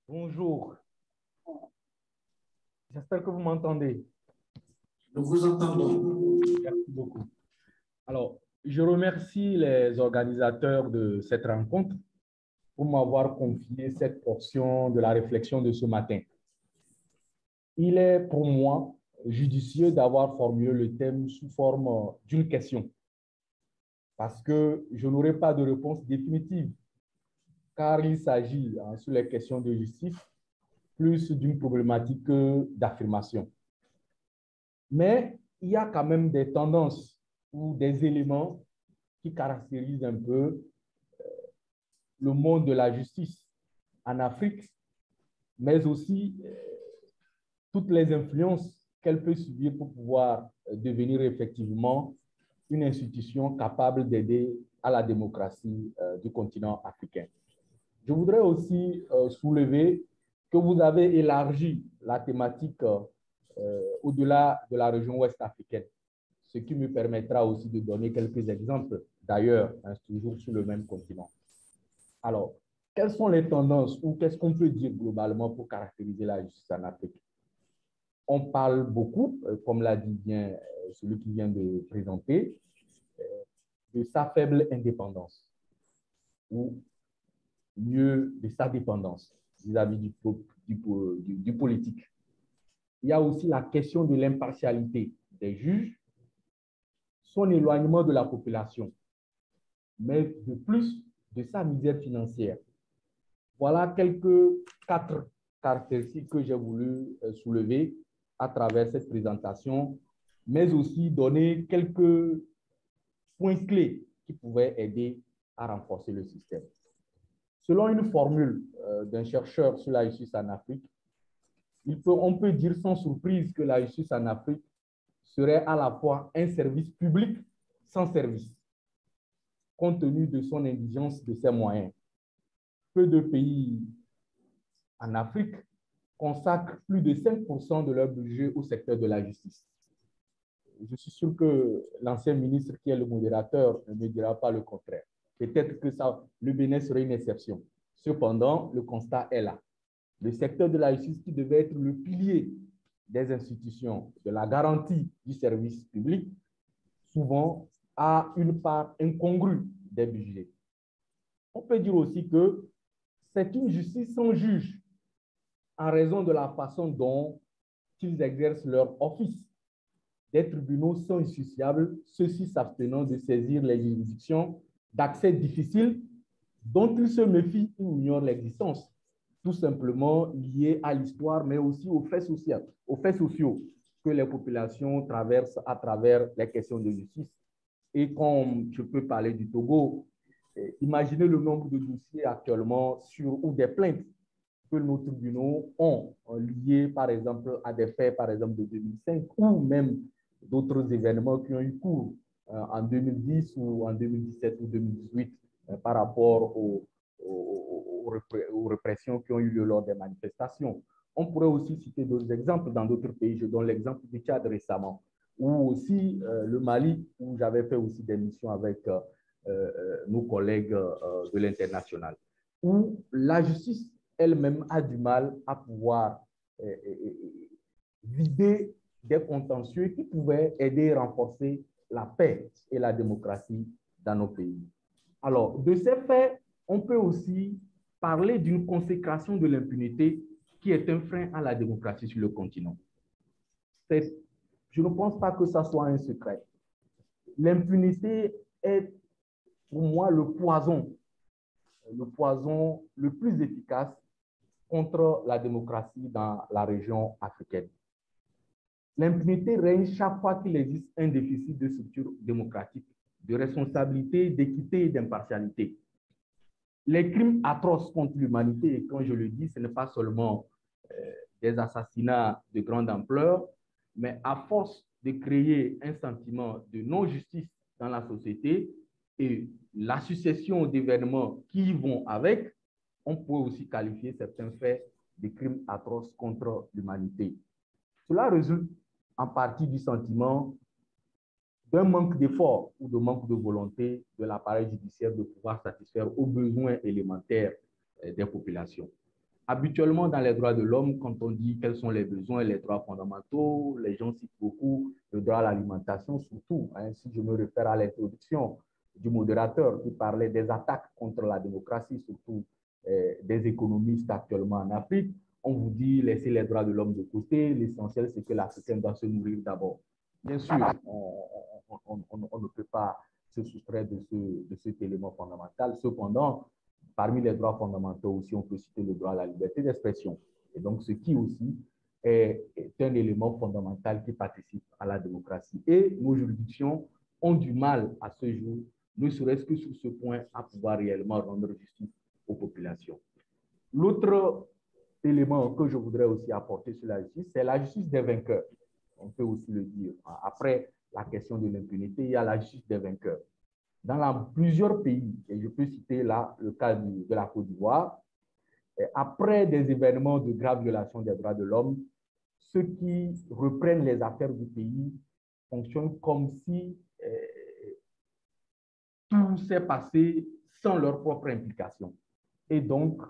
Bonjour, j'espère que vous m'entendez. Nous vous entendons. Merci beaucoup. Alors, je remercie les organisateurs de cette rencontre pour m'avoir confié cette portion de la réflexion de ce matin. Il est pour moi judicieux d'avoir formulé le thème sous forme d'une question parce que je n'aurai pas de réponse définitive car il s'agit, sur les questions de justice, plus d'une problématique d'affirmation. Mais il y a quand même des tendances ou des éléments qui caractérisent un peu le monde de la justice en Afrique, mais aussi toutes les influences qu'elle peut subir pour pouvoir devenir effectivement une institution capable d'aider à la démocratie du continent africain. Je voudrais aussi soulever que vous avez élargi la thématique au-delà de la région ouest africaine, ce qui me permettra aussi de donner quelques exemples d'ailleurs, toujours sur le même continent. Alors, quelles sont les tendances ou qu'est-ce qu'on peut dire globalement pour caractériser la justice en Afrique? On parle beaucoup, comme l'a dit bien celui qui vient de présenter, de sa faible indépendance ou mieux de sa dépendance vis-à-vis du politique. Il y a aussi la question de l'impartialité des juges, son éloignement de la population, mais de plus de sa misère financière. Voilà quatre caractéristiques que j'ai voulu soulever à travers cette présentation, mais aussi donner quelques points clés qui pouvaient aider à renforcer le système. Selon une formule d'un chercheur sur la justice en Afrique, on peut dire sans surprise que la justice en Afrique serait à la fois un service public sans service, compte tenu de son indigence de ses moyens. Peu de pays en Afrique consacrent plus de 5% de leur budget au secteur de la justice. Je suis sûr que l'ancien ministre qui est le modérateur ne me dira pas le contraire. Peut-être que le Bénin serait une exception. Cependant, le constat est là. Le secteur de la justice qui devait être le pilier des institutions, de la garantie du service public, souvent a une part incongrue des budgets. On peut dire aussi que c'est une justice sans juge en raison de la façon dont ils exercent leur office. Des tribunaux sont justiciables, ceux-ci s'abstenant de saisir les juridictions d'accès difficile dont ils se méfient ou ignorent l'existence, tout simplement lié à l'histoire, mais aussi aux faits sociaux que les populations traversent à travers les questions de justice. Et comme je peux parler du Togo, imaginez le nombre de dossiers actuellement ou des plaintes que nos tribunaux ont liés, par exemple, à des faits, par exemple, de 2005 ou même d'autres événements qui ont eu cours en 2010 ou en 2017 ou 2018 par rapport aux répressions qui ont eu lieu lors des manifestations. On pourrait aussi citer d'autres exemples dans d'autres pays. Je donne l'exemple du Tchad récemment, ou aussi le Mali, où j'avais fait aussi des missions avec nos collègues de l'international, où la justice elle-même a du mal à pouvoir vider des contentieux qui pouvaient aider à renforcer la paix et la démocratie dans nos pays. Alors, de ces faits, on peut aussi parler d'une consécration de l'impunité qui est un frein à la démocratie sur le continent. Je ne pense pas que ça soit un secret. L'impunité est pour moi le poison le plus efficace contre la démocratie dans la région africaine. L'impunité règne chaque fois qu'il existe un déficit de structure démocratique, de responsabilité, d'équité et d'impartialité. Les crimes atroces contre l'humanité, et quand je le dis, ce n'est pas seulement des assassinats de grande ampleur, mais à force de créer un sentiment de non-justice dans la société et la succession d'événements qui y vont avec, on peut aussi qualifier certains faits de crimes atroces contre l'humanité. Cela résulte en partie du sentiment d'un manque d'effort ou de manque de volonté de l'appareil judiciaire de pouvoir satisfaire aux besoins élémentaires des populations. Habituellement, dans les droits de l'homme, quand on dit quels sont les besoins et les droits fondamentaux, les gens citent beaucoup le droit à l'alimentation, surtout, hein, si je me réfère à l'introduction du modérateur qui parlait des attaques contre la démocratie, surtout des économistes actuellement en Afrique. On vous dit laissez les droits de l'homme de côté, l'essentiel c'est que l'Africain doit se nourrir d'abord. Bien sûr, on ne peut pas se soustraire de cet élément fondamental. Cependant, parmi les droits fondamentaux aussi, on peut citer le droit à la liberté d'expression. Et donc, ce qui aussi est un élément fondamental qui participe à la démocratie. Et nos juridictions ont du mal à ce jour, ne serait-ce que sur ce point, à pouvoir réellement rendre justice aux populations. L'autre élément que je voudrais aussi apporter sur la justice, c'est la justice des vainqueurs. On peut aussi le dire. Après la question de l'impunité, il y a la justice des vainqueurs. Dans plusieurs pays, et je peux citer là le cas de la Côte d'Ivoire, après des événements de grave violation des droits de l'homme, ceux qui reprennent les affaires du pays fonctionnent comme si tout s'est passé sans leur propre implication. Et donc,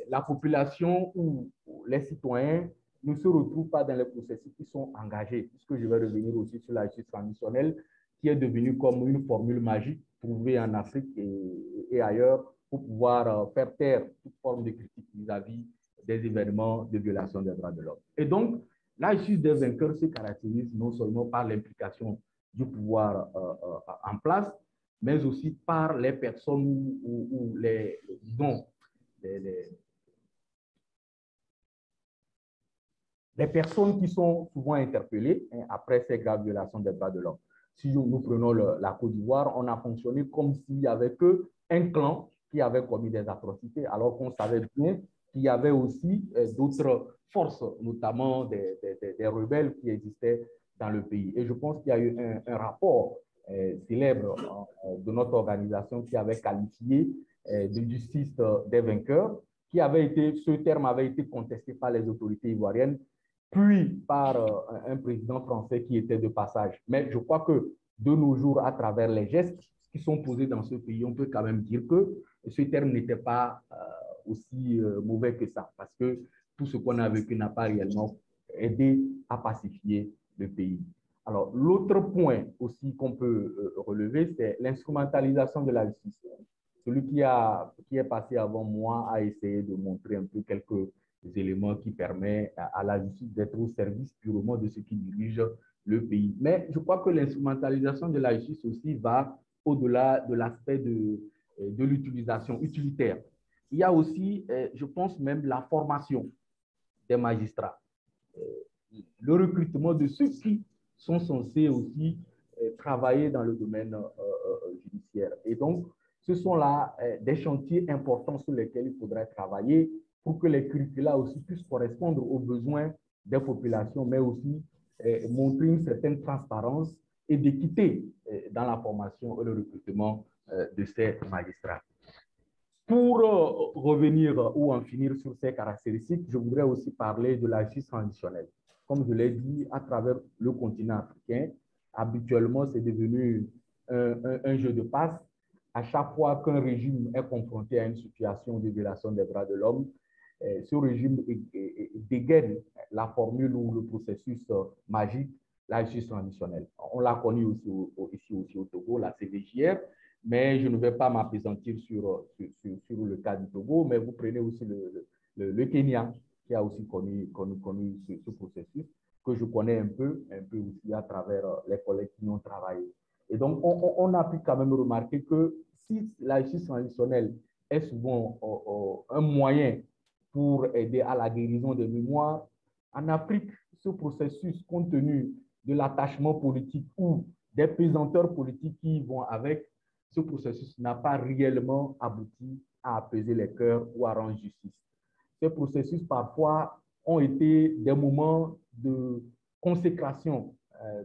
la population ou les citoyens ne se retrouvent pas dans les processus qui sont engagés, puisque je vais revenir aussi sur la justice traditionnelle, qui est devenue comme une formule magique trouvée en Afrique et ailleurs pour pouvoir faire taire toute forme de critique vis-à-vis des événements de violation des droits de l'homme. Et donc, la justice des vainqueurs se caractérise non seulement par l'implication du pouvoir en place, mais aussi par les personnes ou disons, les personnes qui sont souvent interpellées après ces graves violations des droits de l'homme. Si nous prenons la Côte d'Ivoire, on a fonctionné comme s'il n'y avait qu'un clan qui avait commis des atrocités, alors qu'on savait bien qu'il y avait aussi d'autres forces, notamment des rebelles qui existaient dans le pays. Et je pense qu'il y a eu un rapport célèbre de notre organisation qui avait qualifié de justice des vainqueurs, ce terme avait été contesté par les autorités ivoiriennes, puis par un président français qui était de passage. Mais je crois que de nos jours, à travers les gestes qui sont posés dans ce pays, on peut quand même dire que ce terme n'était pas aussi mauvais que ça, parce que tout ce qu'on a vécu n'a pas réellement aidé à pacifier le pays. Alors, l'autre point aussi qu'on peut relever, c'est l'instrumentalisation de la justice. Celui qui est passé avant moi a essayé de montrer un peu quelques éléments qui permettent à la justice d'être au service purement de ceux qui dirigent le pays. Mais je crois que l'instrumentalisation de la justice aussi va au-delà de l'aspect de l'utilisation utilitaire. Il y a aussi, je pense même, la formation des magistrats, le recrutement de ceux qui sont censés aussi travailler dans le domaine judiciaire. Et donc, ce sont là des chantiers importants sur lesquels il faudrait travailler pour que les curricula aussi puissent correspondre aux besoins des populations, mais aussi montrer une certaine transparence et d'équité dans la formation et le recrutement de ces magistrats. Pour revenir ou en finir sur ces caractéristiques, je voudrais aussi parler de la justice traditionnelle. Comme je l'ai dit, à travers le continent africain, habituellement, c'est devenu un jeu de passe. À chaque fois qu'un régime est confronté à une situation de violation des droits de l'homme, ce régime dégaine la formule ou le processus magique, la justice traditionnelle. On l'a connu aussi ici aussi au Togo, la CVJR, mais je ne vais pas m'appesantir sur le cas du Togo, mais vous prenez aussi le Kenya, qui a aussi connu ce processus, que je connais un peu aussi à travers les collègues qui ont travaillé. Et donc, on a pu quand même remarquer que si la justice traditionnelle est souvent un moyen pour aider à la guérison des mémoires, en Afrique, ce processus, compte tenu de l'attachement politique ou des pesanteurs politiques qui vont avec, ce processus n'a pas réellement abouti à apaiser les cœurs ou à rendre justice. Ces processus, parfois, ont été des moments de consécration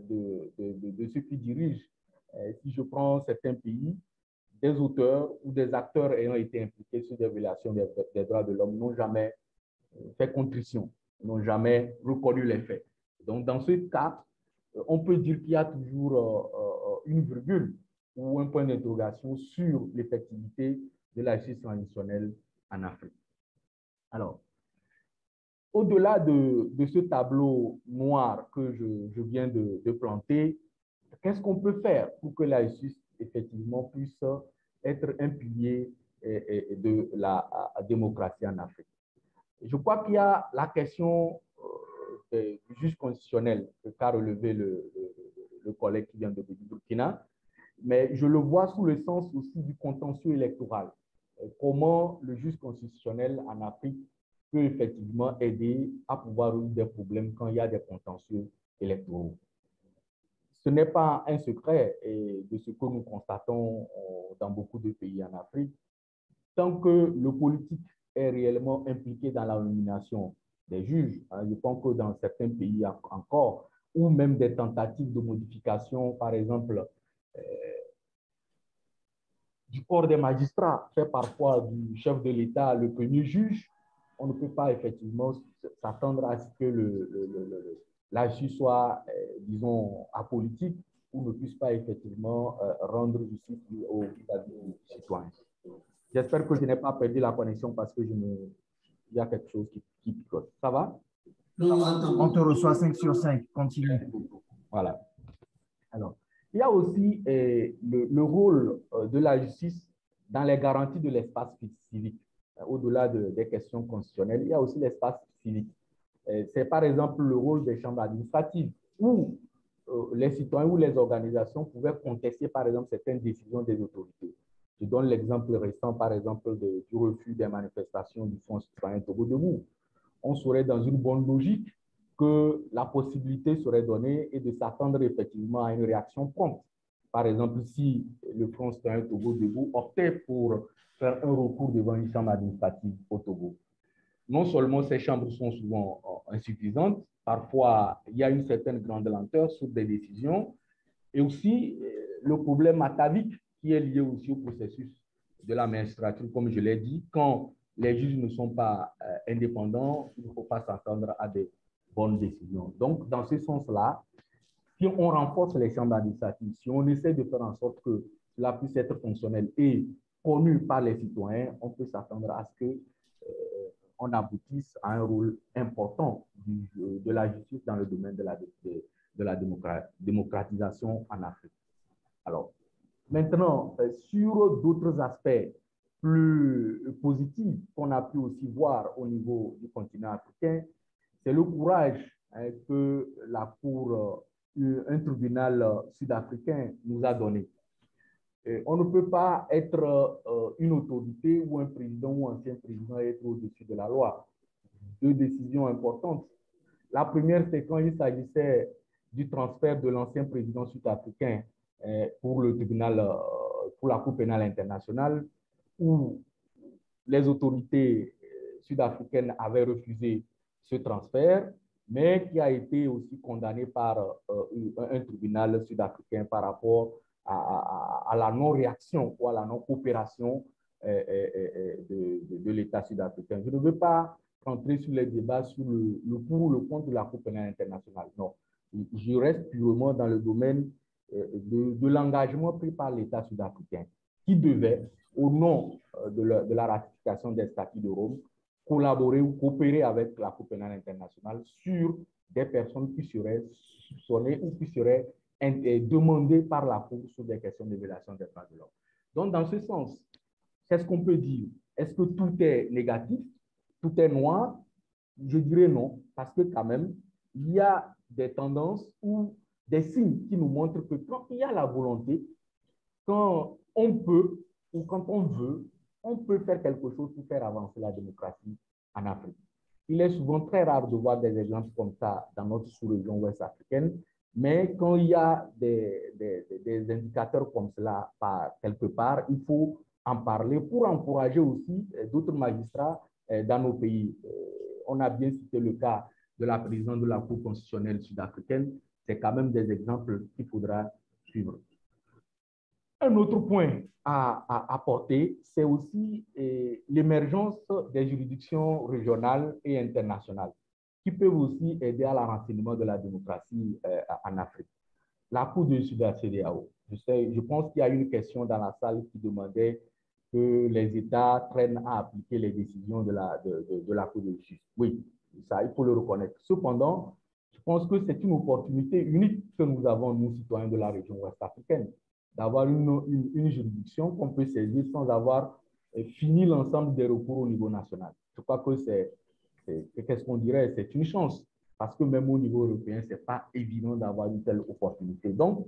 de ceux qui dirigent. Si je prends certains pays, des auteurs ou des acteurs ayant été impliqués sur des violations des droits de l'homme n'ont jamais fait contrition, n'ont jamais reconnu les faits. Donc, dans ce cas, on peut dire qu'il y a toujours une virgule ou un point d'interrogation sur l'effectivité de la justice traditionnelle en Afrique. Alors, au-delà de ce tableau noir que je viens de planter, qu'est-ce qu'on peut faire pour que la justice, effectivement, puisse être un pilier de la démocratie en Afrique? Je crois qu'il y a la question du juge constitutionnel qu'a relevé le collègue qui vient de Burkina, mais je le vois sous le sens aussi du contentieux électoral. Comment le juge constitutionnel en Afrique peut effectivement aider à pouvoir résoudre des problèmes quand il y a des contentieux électoraux. Ce n'est pas un secret et de ce que nous constatons dans beaucoup de pays en Afrique. Tant que le politique est réellement impliqué dans la nomination des juges, hein, je pense que dans certains pays encore, ou même des tentatives de modification, par exemple, du corps des magistrats, fait parfois du chef de l'État le premier juge, on ne peut pas effectivement s'attendre à ce que la justice soit, disons, apolitique ou ne puisse pas effectivement rendre justice aux citoyens. J'espère que je n'ai pas perdu la connexion parce que il y a quelque chose qui picote. Ça va? On te reçoit 5 sur 5. Continue. Voilà. Alors, il y a aussi le rôle de la justice dans les garanties de l'espace civique. Au-delà des questions constitutionnelles, il y a aussi l'espace civique. C'est par exemple le rôle des chambres administratives où les citoyens ou les organisations pouvaient contester par exemple certaines décisions des autorités. Je donne l'exemple récent par exemple du refus des manifestations du Fonds citoyen Togo Debout. On serait dans une bonne logique que la possibilité serait donnée et de s'attendre effectivement à une réaction prompte. Par exemple, si le Front citoyen Togo Debout optait pour faire un recours devant une chambre administrative au Togo, non seulement ces chambres sont souvent insuffisantes, parfois il y a une certaine grande lenteur sur des décisions, et aussi le problème atavique qui est lié aussi au processus de la magistrature, comme je l'ai dit, quand les juges ne sont pas indépendants, il ne faut pas s'attendre à des bonnes décisions. Donc, dans ce sens-là, si on renforce les chambres administratives, si on essaie de faire en sorte que cela puisse être fonctionnel et connu par les citoyens, on peut s'attendre à ce que on aboutisse à un rôle important de la justice dans le domaine de la démocratisation en Afrique. Alors, maintenant, sur d'autres aspects plus positifs qu'on a pu aussi voir au niveau du continent africain, c'est le courage que la Cour, un tribunal sud-africain nous a donné. On ne peut pas être une autorité ou un président ou ancien président et être au-dessus de la loi. Deux décisions importantes. La première, c'est quand il s'agissait du transfert de l'ancien président sud-africain pour le tribunal, pour la Cour pénale internationale, où les autorités sud-africaines avaient refusé ce transfert, mais qui a été aussi condamné par un tribunal sud-africain par rapport à la non-réaction ou à la non-coopération de l'État sud-africain. Je ne veux pas rentrer sur les débats sur le pour ou le contre de la Cour pénale internationale. Non, je reste purement dans le domaine de l'engagement pris par l'État sud-africain qui devait, au nom de la ratification des statuts de Rome, collaborer ou coopérer avec la Cour pénale internationale sur des personnes qui seraient soupçonnées ou qui seraient demandées par la Cour sur des questions de violation des droits de l'homme. Donc, dans ce sens, qu'est-ce qu'on peut dire? Est-ce que tout est négatif? Tout est noir? Je dirais non, parce que quand même, il y a des tendances ou des signes qui nous montrent que quand il y a la volonté, quand on peut ou quand on veut, on peut faire quelque chose pour faire avancer la démocratie en Afrique. Il est souvent très rare de voir des exemples comme ça dans notre sous-région ouest africaine, mais quand il y a des indicateurs comme cela quelque part, il faut en parler pour encourager aussi d'autres magistrats dans nos pays. On a bien cité le cas de la présidente de la Cour constitutionnelle sud-africaine. C'est quand même des exemples qu'il faudra suivre. Un autre point à apporter, c'est aussi l'émergence des juridictions régionales et internationales qui peuvent aussi aider à l'enracinement de la démocratie en Afrique. La Cour de CEDEAO, je pense qu'il y a une question dans la salle qui demandait que les États traînent à appliquer les décisions de la Cour de justice. Oui, Ça, il faut le reconnaître. Cependant, je pense que c'est une opportunité unique que nous avons, nous, citoyens de la région ouest africaine, d'avoir une juridiction qu'on peut saisir sans avoir fini l'ensemble des recours au niveau national. Je crois que qu'est-ce qu'on dirait, c'est une chance, parce que même au niveau européen, ce n'est pas évident d'avoir une telle opportunité. Donc,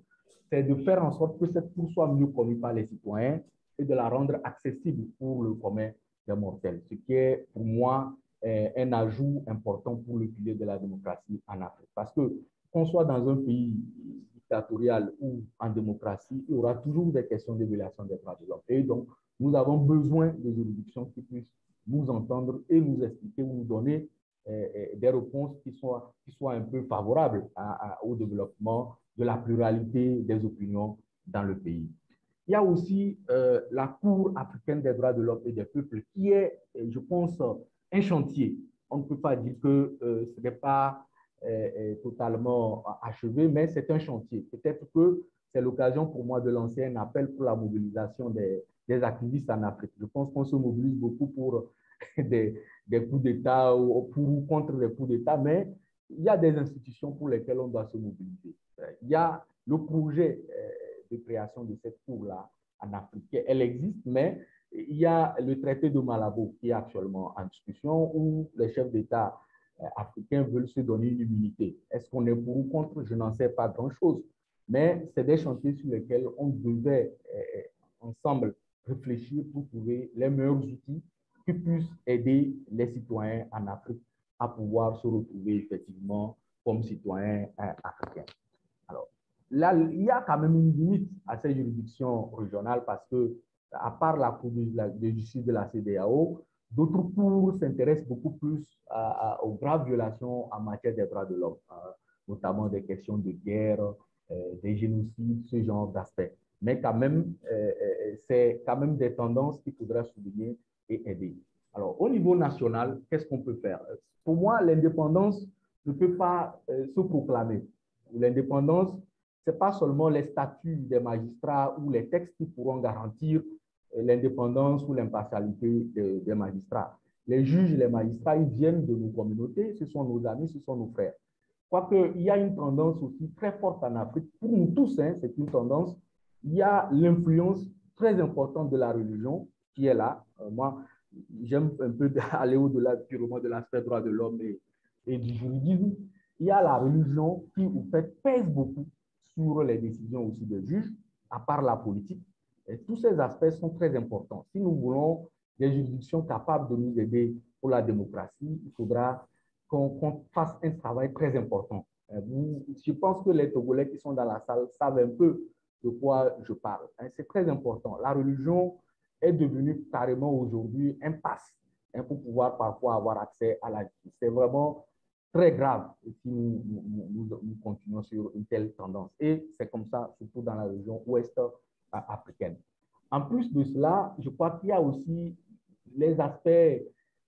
c'est de faire en sorte que cette cour soit mieux connue par les citoyens et de la rendre accessible pour le commun des mortels, ce qui est pour moi un ajout important pour le pilier de la démocratie en Afrique. Parce que qu'on soit dans un pays dictatorial ou en démocratie, il y aura toujours des questions de violation des droits de l'homme. Et donc, nous avons besoin de juridictions qui puissent nous entendre et nous expliquer ou nous donner des réponses qui soient un peu favorables au développement de la pluralité des opinions dans le pays. Il y a aussi la Cour africaine des droits de l'homme et des peuples qui est, je pense, un chantier. On ne peut pas dire que ce n'est pas totalement achevé, mais c'est un chantier. Peut-être que c'est l'occasion pour moi de lancer un appel pour la mobilisation des activistes en Afrique. Je pense qu'on se mobilise beaucoup pour des coups d'État ou pour ou contre les coups d'État, mais il y a des institutions pour lesquelles on doit se mobiliser. Il y a le projet de création de cette cour-là en Afrique. Elle existe, mais il y a le traité de Malabo qui est actuellement en discussion où les chefs d'État africains veulent se donner une immunité. Est-ce qu'on est pour ou contre? Je n'en sais pas grand-chose. Mais c'est des chantiers sur lesquels on devait ensemble réfléchir pour trouver les meilleurs outils qui puissent aider les citoyens en Afrique à pouvoir se retrouver effectivement comme citoyens africains. Alors, là, il y a quand même une limite à ces juridictions régionales parce que, à part la Cour de justice de la CEDEAO, d'autres cours s'intéressent beaucoup plus aux graves violations en matière des droits de l'homme, notamment des questions de guerre, des génocides, ce genre d'aspects. Mais quand même, c'est quand même des tendances qu'il faudra souligner et aider. Alors, au niveau national, qu'est-ce qu'on peut faire? Pour moi, l'indépendance ne peut pas se proclamer. L'indépendance, ce n'est pas seulement les statuts des magistrats ou les textes qui pourront garantir l'indépendance ou l'impartialité des magistrats. Les juges, les magistrats, ils viennent de nos communautés, ce sont nos amis, ce sont nos frères. Je crois qu'il y a une tendance aussi très forte en Afrique, pour nous tous, hein, c'est une tendance, il y a l'influence très importante de la religion qui est là. Moi, j'aime un peu aller au-delà purement de l'aspect droit de l'homme et du juridisme. Il y a la religion qui, en fait, pèse beaucoup sur les décisions aussi des juges, à part la politique. Et tous ces aspects sont très importants. Si nous voulons des juridictions capables de nous aider pour la démocratie, il faudra qu'on fasse un travail très important. Je pense que les Togolais qui sont dans la salle savent un peu de quoi je parle. C'est très important. La religion est devenue carrément aujourd'hui un passe pour pouvoir parfois avoir accès à la justice. C'est vraiment très grave si nous continuons sur une telle tendance. Et c'est comme ça, surtout dans la région ouest africaine. En plus de cela, je crois qu'il y a aussi les aspects,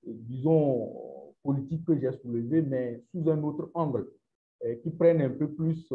disons, politiques que j'ai soulevés, mais sous un autre angle, qui prennent un peu plus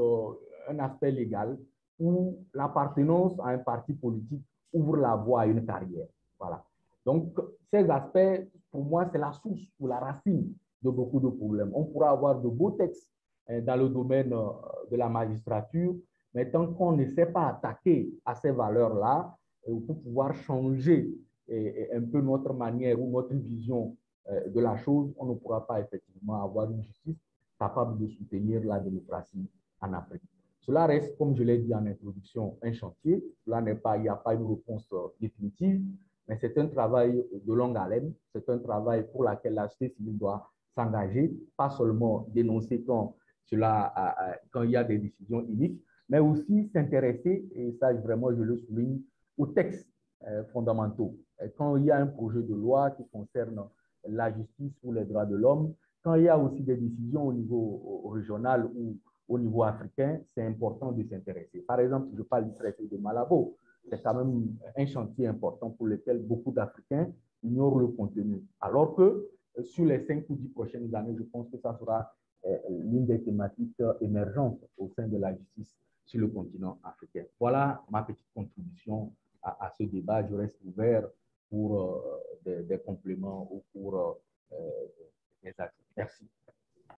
un aspect légal, où l'appartenance à un parti politique ouvre la voie à une carrière. Voilà. Donc, ces aspects, pour moi, c'est la source ou la racine de beaucoup de problèmes. On pourra avoir de beaux textes dans le domaine de la magistrature, mais tant qu'on ne sait pas attaquer à ces valeurs-là, pour pouvoir changer un peu notre manière ou notre vision de la chose, on ne pourra pas effectivement avoir une justice capable de soutenir la démocratie en Afrique. Cela reste, comme je l'ai dit en introduction, un chantier. Cela n'est pas, il n'y a pas une réponse définitive, mais c'est un travail de longue haleine. C'est un travail pour lequel la société civile doit s'engager, pas seulement dénoncer quand il y a des décisions iniques, mais aussi s'intéresser, et ça vraiment je le souligne, aux textes fondamentaux. Quand il y a un projet de loi qui concerne la justice ou les droits de l'homme, quand il y a aussi des décisions au niveau régional ou au niveau africain, c'est important de s'intéresser. Par exemple, je parle du traité de Malabo. C'est quand même un chantier important pour lequel beaucoup d'Africains ignorent le contenu. Alors que sur les 5 ou 10 prochaines années, je pense que ça sera l'une des thématiques émergentes au sein de la justice sur le continent africain. Voilà ma petite contribution à ce débat. Je reste ouvert pour des compléments ou pour des actes. Merci.